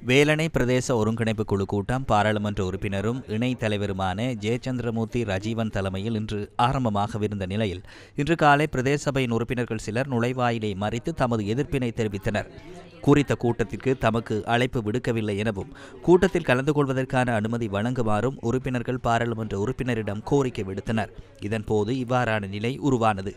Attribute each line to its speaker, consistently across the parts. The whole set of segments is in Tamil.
Speaker 1: வேலணை பிரதேச ஒருங்கிணைப்பு குழு கூட்டம் பாராளுமன்ற உறுப்பினரும் இணைத் தலைவருமான ஜெயச்சந்திரமூர்த்தி ரஜீவன் தலைமையில் இன்று ஆரம்பமாகவிருந்த நிலையில் இன்று காலை பிரதேச சபையின் உறுப்பினர்கள் சிலர் நுழைவாயிலை மறித்து தமது எதிர்ப்பினை தெரிவித்தனர். குறித்த கூட்டத்திற்கு தமக்கு அழைப்பு விடுக்கவில்லை எனவும் கூட்டத்தில் கலந்து கொள்வதற்கான அனுமதி வழங்குமாறும் உறுப்பினர்கள் பாராளுமன்ற உறுப்பினரிடம் கோரிக்கை விடுத்தனர். இதன்போது இவ்வாறான நிலை உருவானது.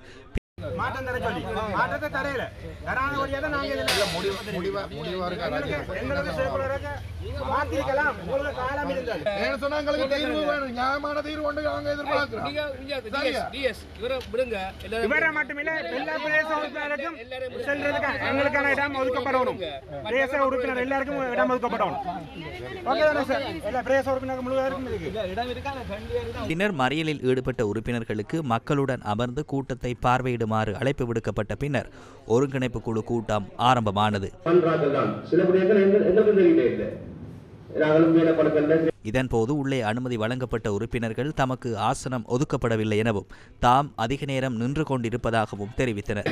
Speaker 1: பின்னர் மறியலில் ஈடுபட்ட உறுப்பினர்களுக்கு மக்களுடன் அமர்ந்து கூட்டத்தை பார்வையிடுமாறு அழைப்பு விடுக்கப்பட்ட பின்னர் ஒருங்கிணைப்பு குழு கூட்டம் ஆரம்பமானது. இதன்போது உள்ளே அனுமதி வழங்கப்பட்ட உறுப்பினர்கள் தமக்கு ஆசனம் ஒதுக்கப்படவில்லை எனவும் தாம் அதிக நேரம் நின்று கொண்டிருப்பதாகவும் தெரிவித்தனர்.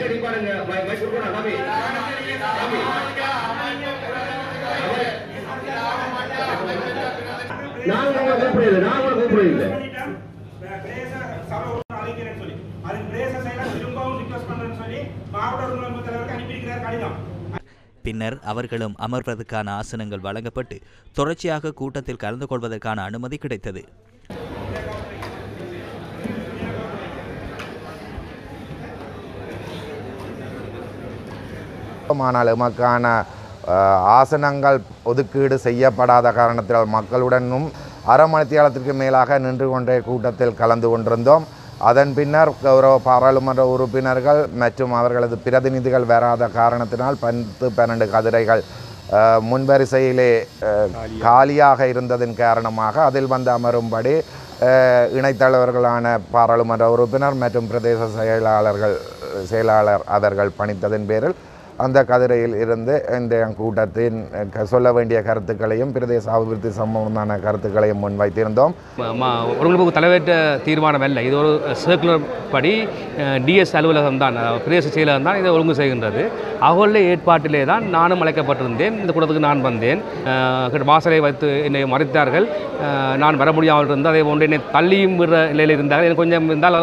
Speaker 1: பின்னர் அவர்களும் அமர்வதற்கான ஆசனங்கள் வழங்கப்பட்டு தொடர்ச்சியாக கூட்டத்தில் கலந்து கொள்வதற்கான அனுமதி கிடைத்தது.
Speaker 2: ஆனால் எமக்கான ஆசனங்கள் ஒதுக்கீடு செய்யப்படாத காரணத்தால் மக்களுடனும் அரை மணித்தியாலத்திற்கு மேலாக நின்று கொண்டே கூட்டத்தில் கலந்து கொண்டிருந்தோம். அதன் பின்னர் கௌரவ பாராளுமன்ற உறுப்பினர்கள் மற்றும் அவர்களது பிரதிநிதிகள் வராத காரணத்தினால் 10-12 கதிரைகள் முன்வரிசையிலே காலியாக இருந்ததன் காரணமாக அதில் வந்து அமரும்படி இணைத்தலைவர்களான பாராளுமன்ற உறுப்பினர் மற்றும் பிரதேச செயலாளர் அவர்கள் பணித்ததன் பேரில் அந்த கதிரையில் இருந்து இந்த கூட்டத்தின் சொல்ல வேண்டிய கருத்துக்களையும் பிரதேச அபிவிருத்தி சம்பந்தமான கருத்துக்களையும் முன்வைத்திருந்தோம்.
Speaker 3: ஒருங்கிணைப்பு தலைவர்கிட்ட தீர்மானம் அல்ல, இது ஒரு சர்க்குலர் படி டிஎஸ் அலுவலகம் தான், பிரதேச செயலகம் தான் இதை ஒழுங்கு செய்கின்றது. அவர்களுடைய ஏற்பாட்டிலே தான் நானும் அழைக்கப்பட்டிருந்தேன். இந்த கூட்டத்துக்கு நான் வந்தேன். வாசலை வைத்து என்னை மறைத்தார்கள். நான் வர முடியாமல் இருந்தது. அதே போன்று என்னை தள்ளியும் விடுற நிலையில் இருந்தார்கள். எனக்கு கொஞ்சம் இருந்தால்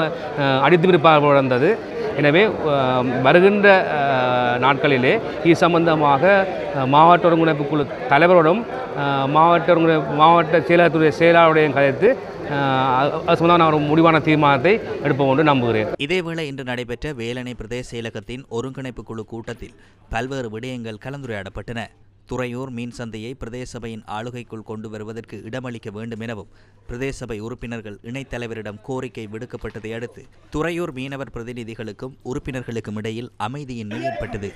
Speaker 3: அடித்து விருப்பாக இருந்தது. எனவே வருகின்ற நாட்களிலே இது சம்பந்தமாக மாவட்ட ஒருங்கிணைப்பு குழு தலைவரோடும் மாவட்ட செயலாளருடைய செயலாளருடையும் கலைத்து அது சம்பந்தமான ஒரு முடிவான தீர்மானத்தை எடுப்போம் என்று நம்புகிறேன்.
Speaker 1: இதேவேளை இன்று நடைபெற்ற வேலணை பிரதேச செயலகத்தின் ஒருங்கிணைப்பு குழு கூட்டத்தில் பல்வேறு விடயங்கள் கலந்துரையாடப்பட்டன. துறையூர் மீன் சந்தையை பிரதேச சபையின் ஆளுகைக்குள் கொண்டு வருவதற்கு இடமளிக்க வேண்டும் எனவும் பிரதேச சபை உறுப்பினர்கள் இணைத் தலைவரிடம் கோரிக்கை விடுக்கப்பட்டதை அடுத்து துறையூர் மீனவர் பிரதிநிதிகளுக்கும் உறுப்பினர்களுக்கும் இடையில் அமைதியின்மை ஏற்பட்டது.